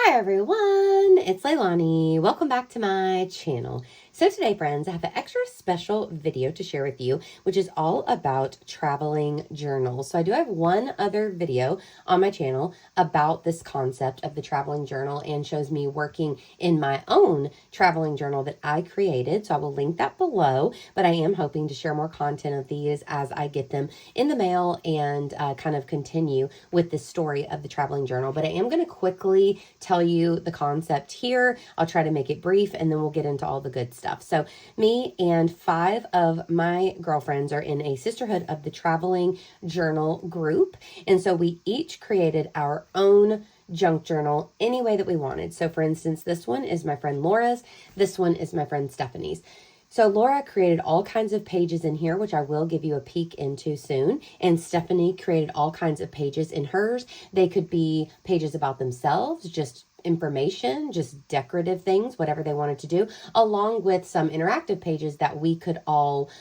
Hi everyone, it's Leilani. Welcome back to my channel. So today, friends, I have an extra special video to share with you, which is all about traveling journals. So I do have one other video on my channel about this concept of the traveling journal and shows me working in my own traveling journal that I created. So I will link that below, but I am hoping to share more content of these as I get them in the mail and kind of continue with this story of the traveling journal. But I am going to quickly tell you the concept here. I'll try to make it brief and then we'll get into all the good stuff. So me and 5 of my girlfriends are in a Sisterhood of the Traveling Journal group. And so we each created our own junk journal any way that we wanted. So for instance, this one is my friend Laura's. This one is my friend Stephanie's. So Laura created all kinds of pages in here, which I will give you a peek into soon. And Stephanie created all kinds of pages in hers. They could be pages about themselves, just information, just decorative things, whatever they wanted to do, along with some interactive pages that we could all,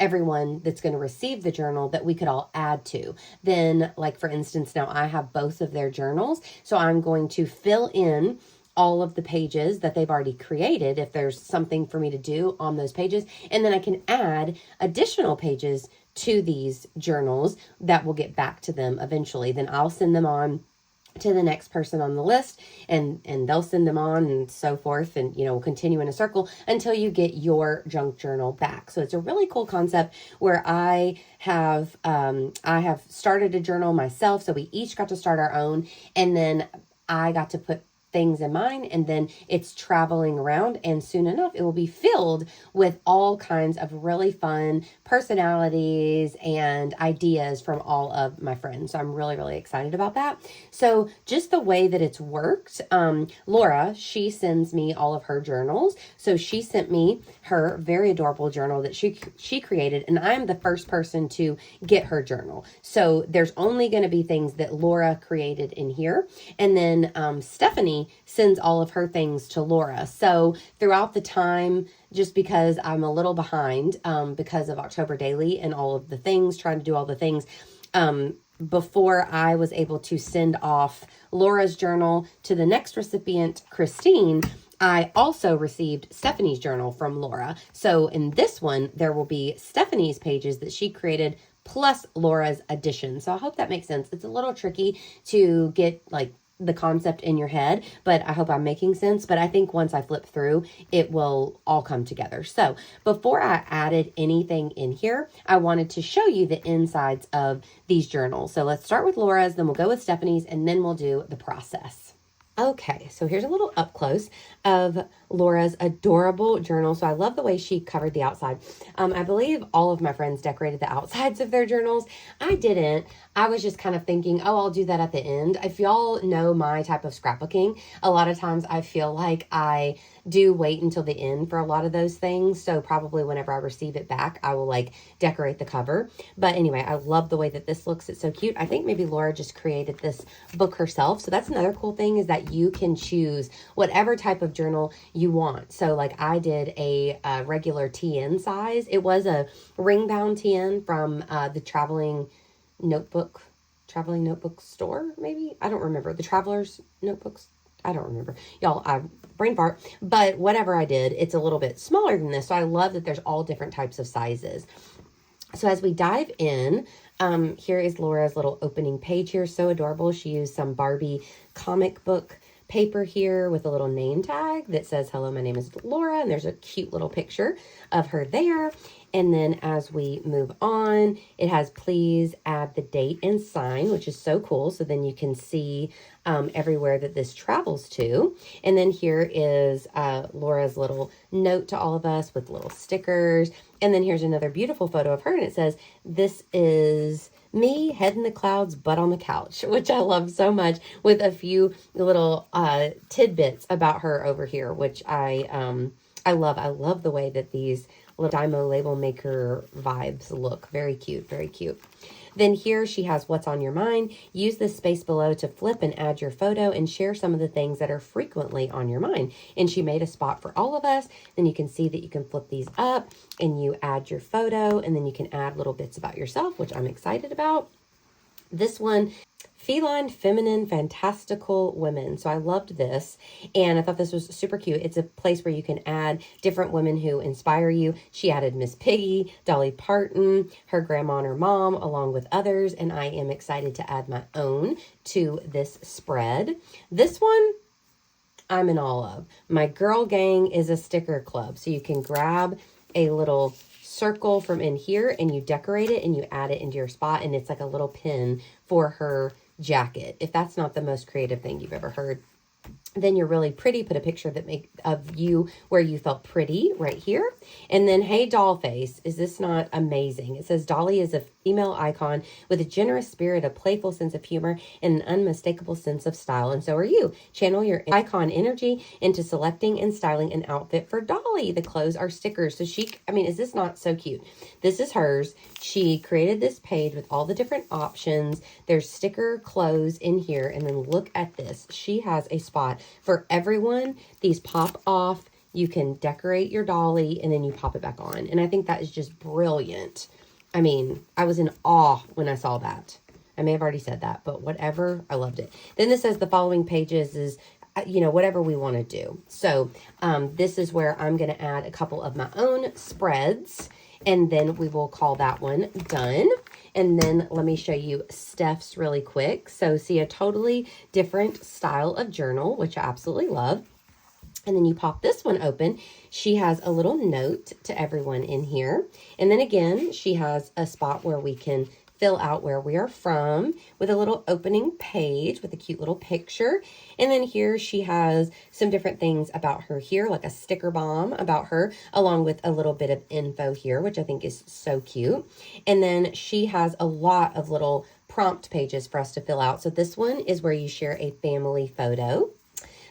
everyone that's going to receive the journal, that we could all add to. Then, like for instance, now I have both of their journals, so I'm going to fill in all of the pages that they've already created if there's something for me to do on those pages, and then I can add additional pages to these journals that will get back to them eventually. Then I'll send them on to the next person on the list, and they'll send them on, and so forth, and we'll continue in a circle until you get your junk journal back. So it's a really cool concept where I have started a journal myself, so we each got to start our own, and then I got to put things in mine, and then it's traveling around, and soon enough it will be filled with all kinds of really fun personalities and ideas from all of my friends. So I'm really excited about that. So just the way that it's worked, Laura, she sends me all of her journals. So she sent me her very adorable journal that she created, and I'm the first person to get her journal. So there's only going to be things that Laura created in here, and then Stephanie sends all of her things to Laura. So throughout the time, just because I'm a little behind because of October Daily and all of the things, trying to do all the things, before I was able to send off Laura's journal to the next recipient, Christine, I also received Stephanie's journal from Laura. So in this one, there will be Stephanie's pages that she created plus Laura's addition. So I hope that makes sense. It's a little tricky to get like the concept in your head, but I hope I'm making sense. But I think once I flip through, it will all come together. So before I added anything in here, I wanted to show you the insides of these journals. So let's start with Laura's, then we'll go with Stephanie's, and then we'll do the process. Okay, so here's a little up close of Laura's adorable journal. So I love the way she covered the outside. I believe all of my friends decorated the outsides of their journals. I didn't. I was just kind of thinking, oh, I'll do that at the end. If y'all know my type of scrapbooking, a lot of times I feel like I do wait until the end for a lot of those things. So probably whenever I receive it back, I will like decorate the cover. But anyway, I love the way that this looks. It's so cute. I think maybe Laura just created this book herself. So that's another cool thing, is that you can choose whatever type of journal you want. So like I did a regular TN size. It was a ring bound TN from the traveling notebook store, maybe. I don't remember. The Traveler's Notebooks. I don't remember. Y'all, I brain fart. But whatever I did, it's a little bit smaller than this. So I love that there's all different types of sizes. So as we dive in, here is Laura's little opening page here. So adorable. She used some Barbie comic book paper here with a little name tag that says, hello, my name is Laura. And there's a cute little picture of her there. And then as we move on, it has please add the date and sign, which is so cool. So then you can see everywhere that this travels to. And then here is Laura's little note to all of us with little stickers. And then here's another beautiful photo of her. And it says, this is me, head in the clouds, butt on the couch, which I love so much, with a few little tidbits about her over here, which I love. I love the way that these little Dymo label maker vibes look. Very cute, very cute. Then here she has what's on your mind. Use this space below to flip and add your photo and share some of the things that are frequently on your mind. And she made a spot for all of us. Then you can see that you can flip these up and you add your photo, and then you can add little bits about yourself, which I'm excited about. This one Feline, Feminine, Fantastical Women. So I loved this, and I thought this was super cute. It's a place where you can add different women who inspire you. She added Miss Piggy, Dolly Parton, her grandma and her mom, along with others, and I am excited to add my own to this spread. This one, I'm in awe of. My girl gang is a sticker club, so you can grab a little circle from in here and you decorate it and you add it into your spot, and it's like a little pin for her jacket. If that's not the most creative thing you've ever heard, then you're really pretty. Put a picture of you where you felt pretty right here. And then, hey, doll face, is this not amazing? It says Dolly is a female icon with a generous spirit, a playful sense of humor, and an unmistakable sense of style. And so are you. Channel your icon energy into selecting and styling an outfit for Dolly. The clothes are stickers. So is this not so cute? This is hers. She created this page with all the different options. There's sticker clothes in here. And then look at this. She has a spot for everyone. These pop off. You can decorate your dolly and then you pop it back on. And I think that is just brilliant. I mean, I was in awe when I saw that. I may have already said that, but whatever, I loved it. Then this says the following pages is, whatever we want to do. So this is where I'm going to add a couple of my own spreads, and then we will call that one done. And then let me show you Steph's really quick. So see, a totally different style of journal, which I absolutely love. And then you pop this one open. She has a little note to everyone in here. And then again, she has a spot where we can fill out where we are from with a little opening page with a cute little picture. And then here she has some different things about her here, like a sticker bomb about her, along with a little bit of info here, which I think is so cute. And then she has a lot of little prompt pages for us to fill out. So this one is where you share a family photo.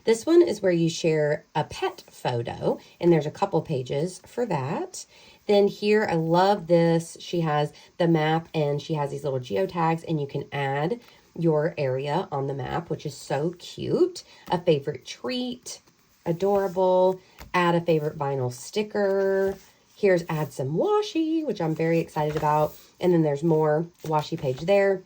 This one is where you share a pet photo, and there's a couple pages for that. Then here, I love this. She has the map, and she has these little geotags, and you can add your area on the map, which is so cute. A favorite treat, adorable. Add a favorite vinyl sticker. Here's add some washi, which I'm very excited about. And then there's more washi page there.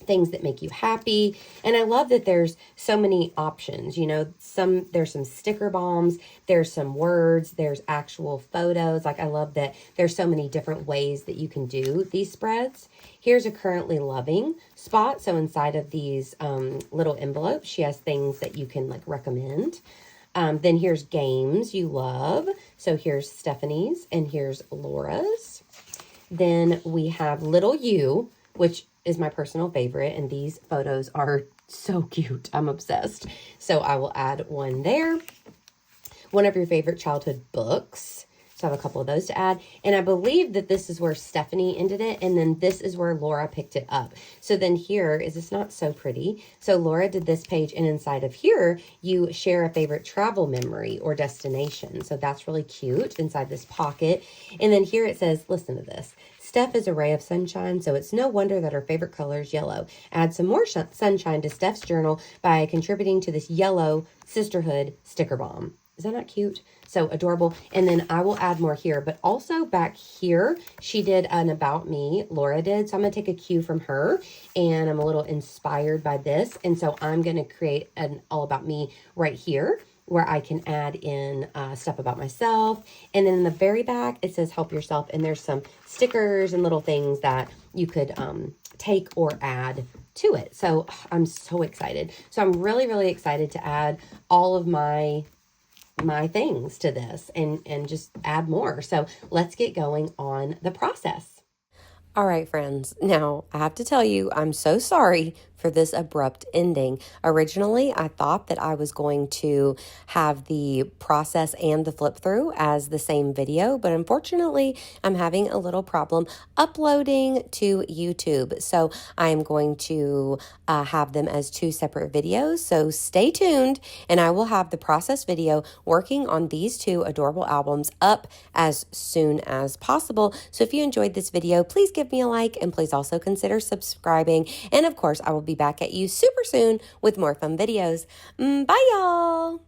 Things that make you happy. And I love that there's so many options. There's some sticker bombs, there's some words, there's actual photos. Like, I love that there's so many different ways that you can do these spreads. Here's a currently loving spot. So inside of these little envelopes, she has things that you can recommend. Then here's games you love. So here's Stephanie's and here's Laura's. Then we have Little You, which is my personal favorite, and these photos are so cute. I'm obsessed. So I will add one there. One of your favorite childhood books. So I have a couple of those to add. And I believe that this is where Stephanie ended it, and then this is where Laura picked it up. So then here, is this not so pretty? So Laura did this page, and inside of here, you share a favorite travel memory or destination. So that's really cute inside this pocket. And then here it says, listen to this. Steph is a ray of sunshine, so it's no wonder that her favorite color is yellow. Add some more sunshine to Steph's journal by contributing to this yellow Sisterhood sticker bomb. Is that not cute? So adorable. And then I will add more here, but also back here, she did an about me, Laura did. So I'm going to take a cue from her, and I'm a little inspired by this. And so I'm going to create an all about me right here, where I can add in stuff about myself. And then in the very back, it says help yourself. And there's some stickers and little things that you could take or add to it. So I'm so excited. So I'm really, really excited to add all of my things to this and just add more. So let's get going on the process. All right, friends. Now, I have to tell you, I'm so sorry for this abrupt ending. Originally, I thought that I was going to have the process and the flip through as the same video, but unfortunately, I'm having a little problem uploading to YouTube. So I am going to have them as two separate videos. So stay tuned, and I will have the process video working on these two adorable albums up as soon as possible. So if you enjoyed this video, please give me a like, and please also consider subscribing. And of course, I will be back at you super soon with more fun videos. Bye, y'all.